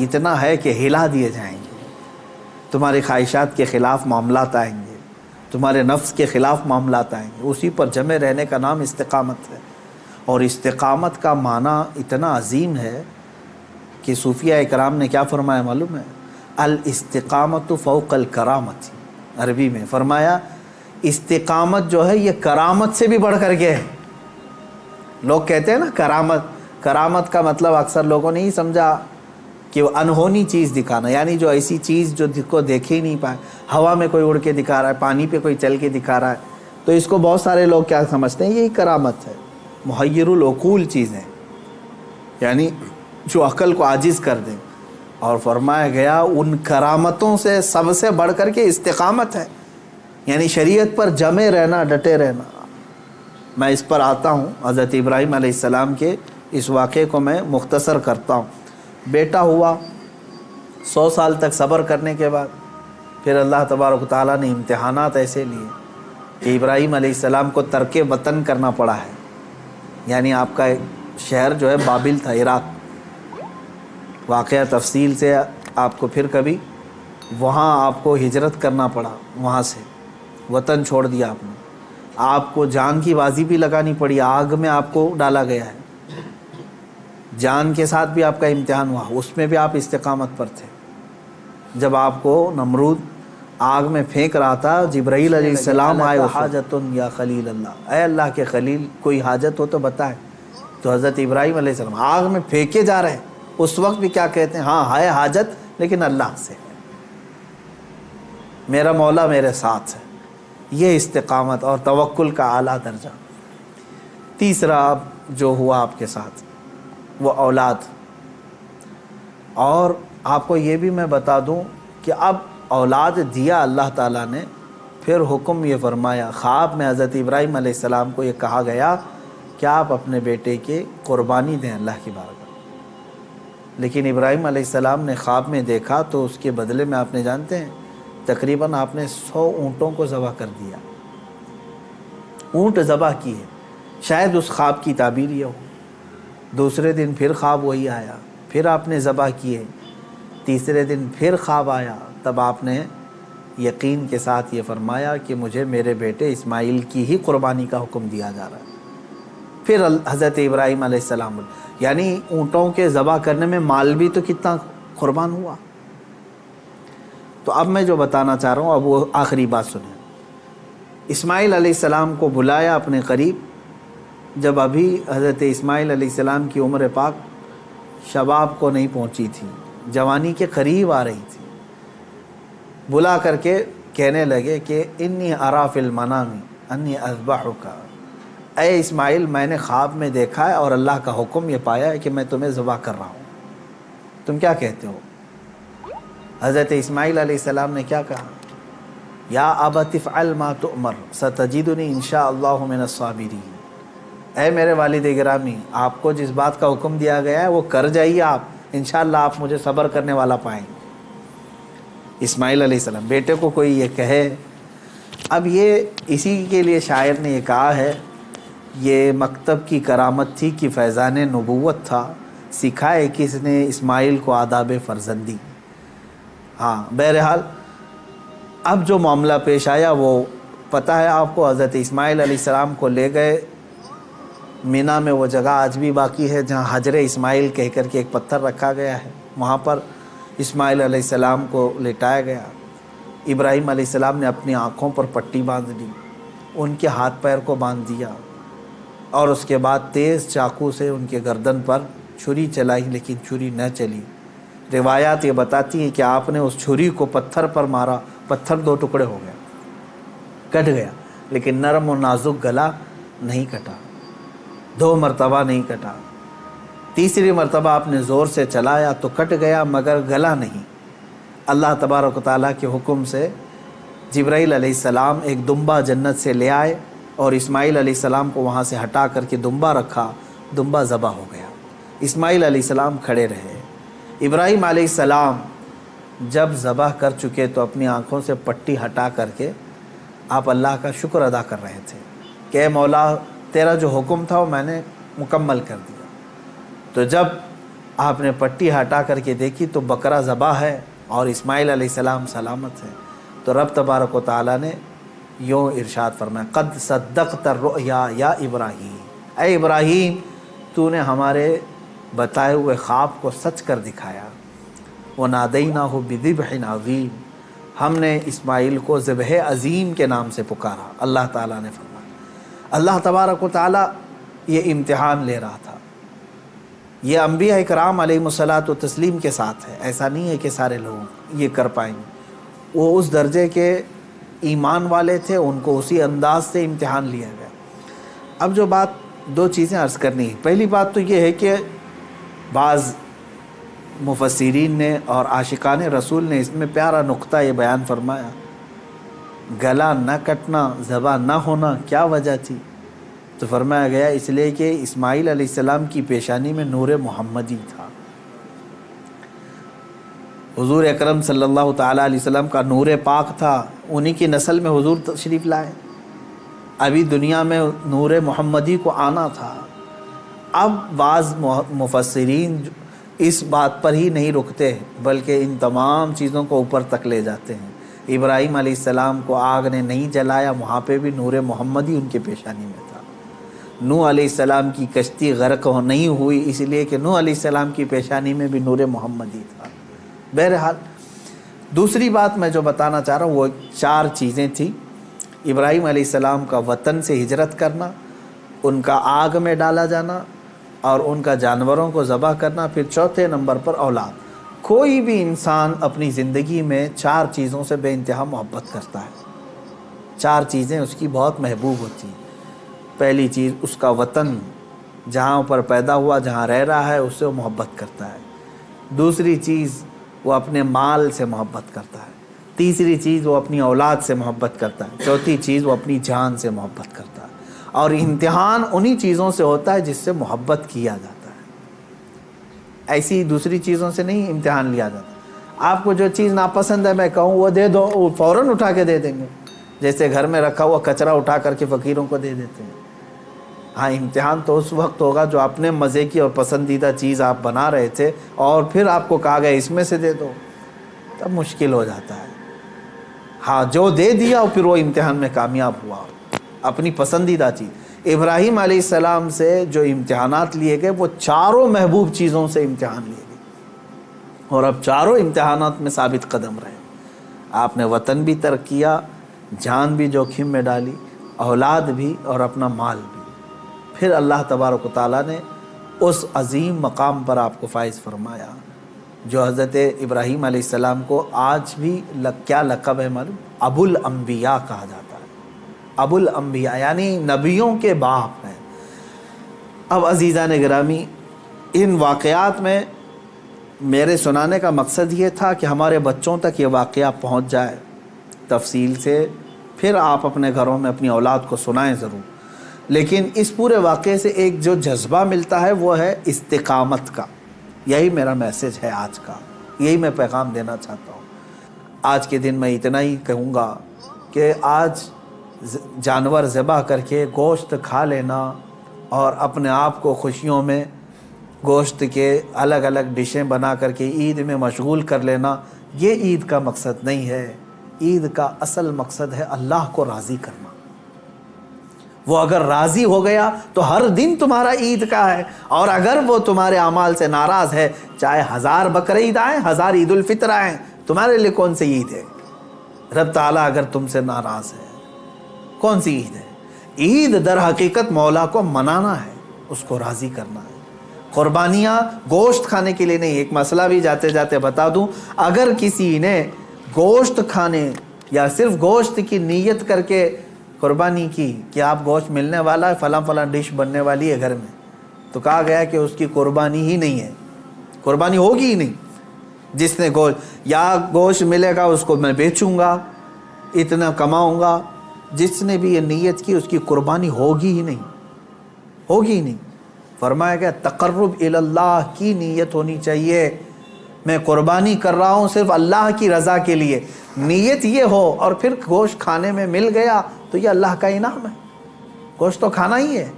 اتنا ہے کہ ہلا دیے جائیں گے، تمہاری خواہشات کے خلاف معاملات آئیں گے، تمہارے نفس کے خلاف معاملات آئیں گے، اسی پر جمے رہنے کا نام استقامت ہے۔ اور استقامت کا معنی اتنا عظیم ہے کہ صوفیہ اکرام نے کیا فرمایا معلوم ہے؟ الاستقامت فوق الکرامت، عربی میں فرمایا استقامت جو ہے یہ کرامت سے بھی بڑھ کر کے ہے۔ لوگ کہتے ہیں نا کرامت، کرامت کا مطلب اکثر لوگوں نے ہی سمجھا کہ وہ انہونی چیز دکھانا، یعنی جو ایسی چیز جو کو دیکھ ہی نہیں پائے، ہوا میں کوئی اڑ کے دکھا رہا ہے، پانی پہ کوئی چل کے دکھا رہا ہے، تو اس کو بہت سارے لوگ کیا سمجھتے ہیں؟ یہی کرامت ہے، محیر العقول چیزیں، یعنی جو عقل کو عاجز کر دیں۔ اور فرمایا گیا ان کرامتوں سے سب سے بڑھ کر کے استقامت ہے، یعنی شریعت پر جمے رہنا، ڈٹے رہنا۔ میں اس پر آتا ہوں، حضرت ابراہیم علیہ السلام کے اس واقعے کو میں مختصر کرتا ہوں۔ بیٹا ہوا، 100 سال تک صبر کرنے کے بعد پھر اللہ تبارک و تعالیٰ نے امتحانات ایسے لیے کہ ابراہیم علیہ السلام کو ترک وطن کرنا پڑا ہے، یعنی آپ کا شہر جو ہے بابل تھا، عراق۔ واقعہ تفصیل سے آپ کو پھر کبھی، وہاں آپ کو ہجرت کرنا پڑا، وہاں سے وطن چھوڑ دیا آپ نے، آپ کو جان کی بازی بھی لگانی پڑی، آگ میں آپ کو ڈالا گیا ہے، جان کے ساتھ بھی آپ کا امتحان ہوا، اس میں بھی آپ استقامت پر تھے۔ جب آپ کو نمرود آگ میں پھینک رہا تھا، جبرائیل علیہ السلام آئے، حاجتن یا خلیل اللہ، اے اللہ کے خلیل کوئی حاجت ہو تو بتائیں۔ تو حضرت ابراہیم علیہ السلام آگ میں پھینکے جا رہے ہیں، اس وقت بھی کیا کہتے ہیں؟ ہاں ہے حاجت لیکن اللہ سے ہے، میرا مولا میرے ساتھ ہے۔ یہ استقامت اور توکل کا اعلیٰ درجہ۔ تیسرا جو ہوا آپ کے ساتھ وہ اولاد، اور آپ کو یہ بھی میں بتا دوں کہ اب اولاد دیا اللہ تعالیٰ نے، پھر حکم یہ فرمایا، خواب میں حضرت ابراہیم علیہ السلام کو یہ کہا گیا کہ آپ اپنے بیٹے کی قربانی دیں اللہ کی بارگاہ۔ لیکن ابراہیم علیہ السلام نے خواب میں دیکھا تو اس کے بدلے میں آپ نے جانتے ہیں تقریباً آپ نے 100 اونٹوں کو ذبح کر دیا، اونٹ ذبح کیے۔ شاید اس خواب کی تعبیر یہ ہو۔ دوسرے دن پھر خواب وہی آیا، پھر آپ نے ذبح کیے۔ تیسرے دن پھر خواب آیا، تب آپ نے یقین کے ساتھ یہ فرمایا کہ مجھے میرے بیٹے اسماعیل کی ہی قربانی کا حکم دیا جا رہا ہے۔ پھر حضرت ابراہیم علیہ السلام، یعنی اونٹوں کے ذبح کرنے میں مال بھی تو کتنا قربان ہوا۔ تو اب میں جو بتانا چاہ رہا ہوں، اب وہ آخری بات سنیں۔ اسماعیل علیہ السلام کو بلایا اپنے قریب، جب ابھی حضرت اسماعیل علیہ السلام کی عمر پاک شباب کو نہیں پہنچی تھی، جوانی کے قریب آ رہی تھی۔ بلا کر کے کہنے لگے کہ انی ارا فی المنام انی اذبحک، اے اسماعیل میں نے خواب میں دیکھا ہے اور اللہ کا حکم یہ پایا ہے کہ میں تمہیں ذبح کر رہا ہوں، تم کیا کہتے ہو؟ حضرت اسماعیل علیہ السلام نے کیا کہا؟ یا ابت افعل ما تؤمر ستجدنی انشاءاللہ من الصابرین، اے میرے والد گرامی آپ کو جس بات کا حکم دیا گیا ہے وہ کر جائیے، آپ انشاءاللہ آپ مجھے صبر کرنے والا پائیں گے۔ اسماعیل علیہ السلام بیٹے کو کوئی یہ کہے، اب یہ اسی کے لیے شاعر نے یہ کہا ہے، یہ مکتب کی کرامت تھی کہ فیضان نبوت تھا، سکھائے کس نے اسماعیل کو آداب فرزندی۔ ہاں بہرحال اب جو معاملہ پیش آیا وہ پتہ ہے آپ کو، حضرت اسماعیل علیہ السلام کو لے گئے مینا میں، وہ جگہ آج بھی باقی ہے جہاں حجر اسماعیل کہہ کر کے ایک پتھر رکھا گیا ہے، وہاں پر اسماعیل علیہ السلام کو لٹایا گیا۔ ابراہیم علیہ السلام نے اپنی آنکھوں پر پٹی باندھ دی، ان کے ہاتھ پیر کو باندھ دیا، اور اس کے بعد تیز چاقو سے ان کے گردن پر چھری چلائی، لیکن چھری نہ چلی۔ روایات یہ بتاتی ہیں کہ آپ نے اس چھری کو پتھر پر مارا، پتھر 2 ٹکڑے ہو گیا، کٹ گیا، لیکن نرم و نازک گلا نہیں کٹا، 2 مرتبہ نہیں کٹا۔ تیسری مرتبہ آپ نے زور سے چلایا تو کٹ گیا مگر گلا نہیں۔ اللہ تبارک و تعالیٰ کے حکم سے جبرائیل علیہ السلام ایک دمبا جنت سے لے آئے اور اسماعیل علیہ السلام کو وہاں سے ہٹا کر کے دمبا رکھا، دمبا ذبح ہو گیا۔ اسماعیل علیہ السلام کھڑے رہے۔ ابراہیم علیہ السلام جب ذبح کر چکے تو اپنی آنکھوں سے پٹی ہٹا کر کے آپ اللہ کا شکر ادا کر رہے تھے کہ اے مولا تیرا جو حکم تھا وہ میں نے مکمل کر دیا۔ تو جب آپ نے پٹی ہٹا کر کے دیکھی تو بکرا ذبح ہے اور اسماعیل علیہ السلام سلامت ہے۔ تو رب تبارک و تعالیٰ نے یوں ارشاد فرمایا قد صدقت الرؤیا یا ابراہیم، اے ابراہیم تو نے ہمارے بتائے ہوئے خواب کو سچ کر دکھایا۔ وَنَادَيْنَاهُ بِذِبْحٍ عَظِيمٍ، ہم نے اسماعیل کو ذبح عظیم کے نام سے پکارا۔ اللہ تعالیٰ نے فرمایا، اللہ تبارک و تعالیٰ یہ امتحان لے رہا تھا۔ یہ انبیاء اکرام علیہم الصلاۃ و تسلیم کے ساتھ ہے، ایسا نہیں ہے کہ سارے لوگ یہ کر پائیں گے۔ وہ اس درجے کے ایمان والے تھے، ان کو اسی انداز سے امتحان لیا گیا۔ اب جو بات دو چیزیں عرض کرنی ہے، پہلی بات تو یہ ہے کہ بعض مفسرین نے اور عاشقان رسول نے اس میں پیارا نقطہ یہ بیان فرمایا، گلا نہ کٹنا، ذبح نہ ہونا کیا وجہ تھی؟ تو فرمایا گیا اس لیے کہ اسماعیل علیہ السلام کی پیشانی میں نور محمدی تھا۔ حضور اکرم صلی اللہ تعالیٰ علیہ وسلم کا نور پاک تھا، انہی کی نسل میں حضور تشریف لائے۔ ابھی دنیا میں نور محمدی کو آنا تھا۔ اب بعض مفسرین اس بات پر ہی نہیں رکتے بلکہ ان تمام چیزوں کو اوپر تک لے جاتے ہیں۔ ابراہیم علیہ السلام کو آگ نے نہیں جلایا، وہاں پہ بھی نور محمدی ان کے پیشانی میں تھا۔ نوح علیہ السلام کی کشتی غرق نہیں ہوئی اس لیے کہ نوح علیہ السلام کی پیشانی میں بھی نور محمدی تھا۔ بہرحال دوسری بات میں جو بتانا چاہ رہا ہوں وہ 4 چیزیں تھیں۔ ابراہیم علیہ السلام کا وطن سے ہجرت کرنا، ان کا آگ میں ڈالا جانا اور ان کا جانوروں کو ذبح کرنا، پھر چوتھے نمبر پر اولاد۔ کوئی بھی انسان اپنی زندگی میں 4 چیزوں سے بے انتہا محبت کرتا ہے۔ 4 چیزیں اس کی بہت محبوب ہوتی ہیں۔ پہلی چیز اس کا وطن، جہاں پر پیدا ہوا، جہاں رہ رہا ہے، اس سے وہ محبت کرتا ہے۔ دوسری چیز وہ اپنے مال سے محبت کرتا ہے۔ تیسری چیز وہ اپنی اولاد سے محبت کرتا ہے۔ چوتھی چیز وہ اپنی جان سے محبت کرتا ہے۔ اور امتحان انہی چیزوں سے ہوتا ہے جس سے محبت کیا جاتا ہے، ایسی دوسری چیزوں سے نہیں امتحان لیا جاتا۔ آپ کو جو چیز ناپسند ہے میں کہوں وہ دے دو، وہ فوراً اٹھا کے دے دیں گے، جیسے گھر میں رکھا ہوا کچرا اٹھا کر کے فقیروں کو دے دیتے ہیں۔ ہاں امتحان تو اس وقت ہوگا جو اپنے مزے کی اور پسندیدہ چیز آپ بنا رہے تھے اور پھر آپ کو کہا گیا اس میں سے دے دو، تب مشکل ہو جاتا ہے۔ ہاں جو دے دیا اور پھر وہ امتحان میں کامیاب ہوا، اپنی پسندیدہ چیز۔ ابراہیم علیہ السلام سے جو امتحانات لیے گئے وہ 4 محبوب چیزوں سے امتحان لیے گئے، اور اب 4 امتحانات میں ثابت قدم رہے۔ آپ نے وطن بھی ترک کیا، جان بھی جوخم میں ڈالی، اولاد بھی اور اپنا مال بھی۔ پھر اللہ تبارک و تعالیٰ نے اس عظیم مقام پر آپ کو فائز فرمایا جو حضرت ابراہیم علیہ السلام کو آج بھی کیا لقب ہے معلوم؟ ابو الانبیاء کہا جاتا ہے۔ ابو الانبیاء یعنی نبیوں کے باپ ہیں۔ اب عزیزان گرامی، ان واقعات میں میرے سنانے کا مقصد یہ تھا کہ ہمارے بچوں تک یہ واقعہ پہنچ جائے تفصیل سے، پھر آپ اپنے گھروں میں اپنی اولاد کو سنائیں ضرور۔ لیکن اس پورے واقعے سے ایک جو جذبہ ملتا ہے وہ ہے استقامت کا۔ یہی میرا میسج ہے آج کا، یہی میں پیغام دینا چاہتا ہوں۔ آج کے دن میں اتنا ہی کہوں گا کہ آج جانور ذبح کر کے گوشت کھا لینا اور اپنے آپ کو خوشیوں میں گوشت کے الگ الگ ڈشیں بنا کر کے عید میں مشغول کر لینا، یہ عید کا مقصد نہیں ہے۔ عید کا اصل مقصد ہے اللہ کو راضی کرنا۔ وہ اگر راضی ہو گیا تو ہر دن تمہارا عید کا ہے، اور اگر وہ تمہارے اعمال سے ناراض ہے، چاہے 1000 بقرعید آئیں، 1000 عید الفطر آئیں، تمہارے لیے کون سی عید ہے؟ رب تعالیٰ اگر تم سے ناراض ہے، کون سی عید ہے؟ عید در حقیقت مولا کو منانا ہے، اس کو راضی کرنا ہے۔ قربانیاں گوشت کھانے کے لیے نہیں۔ ایک مسئلہ بھی جاتے جاتے بتا دوں، اگر کسی نے گوشت کھانے یا صرف گوشت کی نیت کر کے قربانی کی کہ آپ گوشت ملنے والا ہے، فلاں فلاں ڈش بننے والی ہے گھر میں، تو کہا گیا کہ اس کی قربانی ہی نہیں ہے، قربانی ہوگی ہی نہیں۔ جس نے گوشت ملے گا اس کو میں بیچوں گا، اتنا کماؤں گا، جس نے بھی یہ نیت کی اس کی قربانی ہوگی ہی نہیں، ہوگی ہی نہیں۔ فرمایا گیا تقرب اللہ کی نیت ہونی چاہیے، میں قربانی کر رہا ہوں صرف اللہ کی رضا کے لیے، نیت یہ ہو، اور پھر گوشت کھانے میں مل گیا تو یہ اللہ کا انعام ہے۔ گوشت تو کھانا ہی ہے،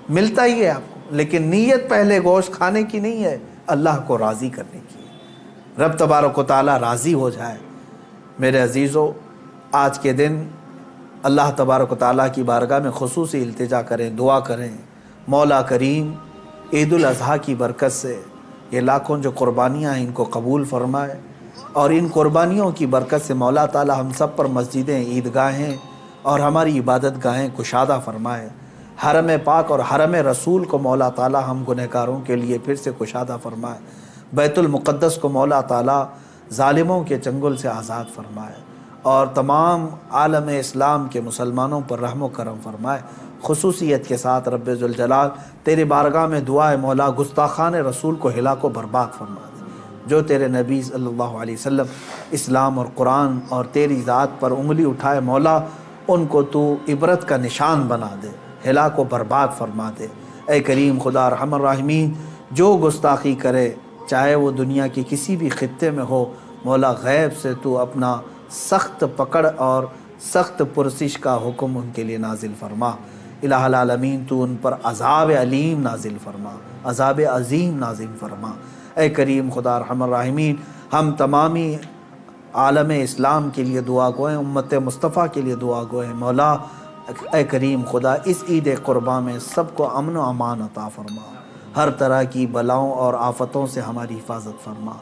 ملتا ہی ہے آپ کو، لیکن نیت پہلے گوشت کھانے کی نہیں ہے، اللہ کو راضی کرنے کی ہے، رب تبارک و تعالیٰ راضی ہو جائے۔ میرے عزیزو، آج کے دن اللہ تبارک و تعالیٰ کی بارگاہ میں خصوصی التجا کریں، دعا کریں، مولا کریم عید الاضحیٰ کی برکت سے یہ لاکھوں جو قربانیاں ہیں ان کو قبول فرمائے، اور ان قربانیوں کی برکت سے مولا تعالیٰ ہم سب پر مسجدیں، عیدگاہیں اور ہماری عبادت گاہیں کشادہ فرمائے۔ حرم پاک اور حرم رسول کو مولا تعالیٰ ہم گنہگاروں کے لیے پھر سے کشادہ فرمائے۔ بیت المقدس کو مولا تعالیٰ ظالموں کے چنگل سے آزاد فرمائے، اور تمام عالم اسلام کے مسلمانوں پر رحم و کرم فرمائے۔ خصوصیت کے ساتھ رب ذوالجلال تیرے بارگاہ میں دعا ہے مولا، گستاخان رسول کو ہلاک و برباد فرما دے، جو تیرے نبی صلی اللہ علیہ وسلم اسلام اور قرآن اور تیری ذات پر انگلی اٹھائے مولا، ان کو تو عبرت کا نشان بنا دے، ہلاک و برباد فرما دے۔ اے کریم خدا ارحم الراحمین، جو گستاخی کرے چاہے وہ دنیا کی کسی بھی خطے میں ہو، مولا غیب سے تو اپنا سخت پکڑ اور سخت پرسش کا حکم ان کے لیے نازل فرما۔ الہ العالمین تو ان پر عذاب علیم نازل فرما، عذاب عظیم نازل فرما۔ اے کریم خدا ارحم الراحمین، ہم تمامی عالم اسلام کے لیے دعا گوئیں، امت مصطفیٰ کے لیے دعا گوئیں مولا۔ اے کریم خدا، اس عید قرباں میں سب کو امن و امان عطا فرما، ہر طرح کی بلاؤں اور آفتوں سے ہماری حفاظت فرما۔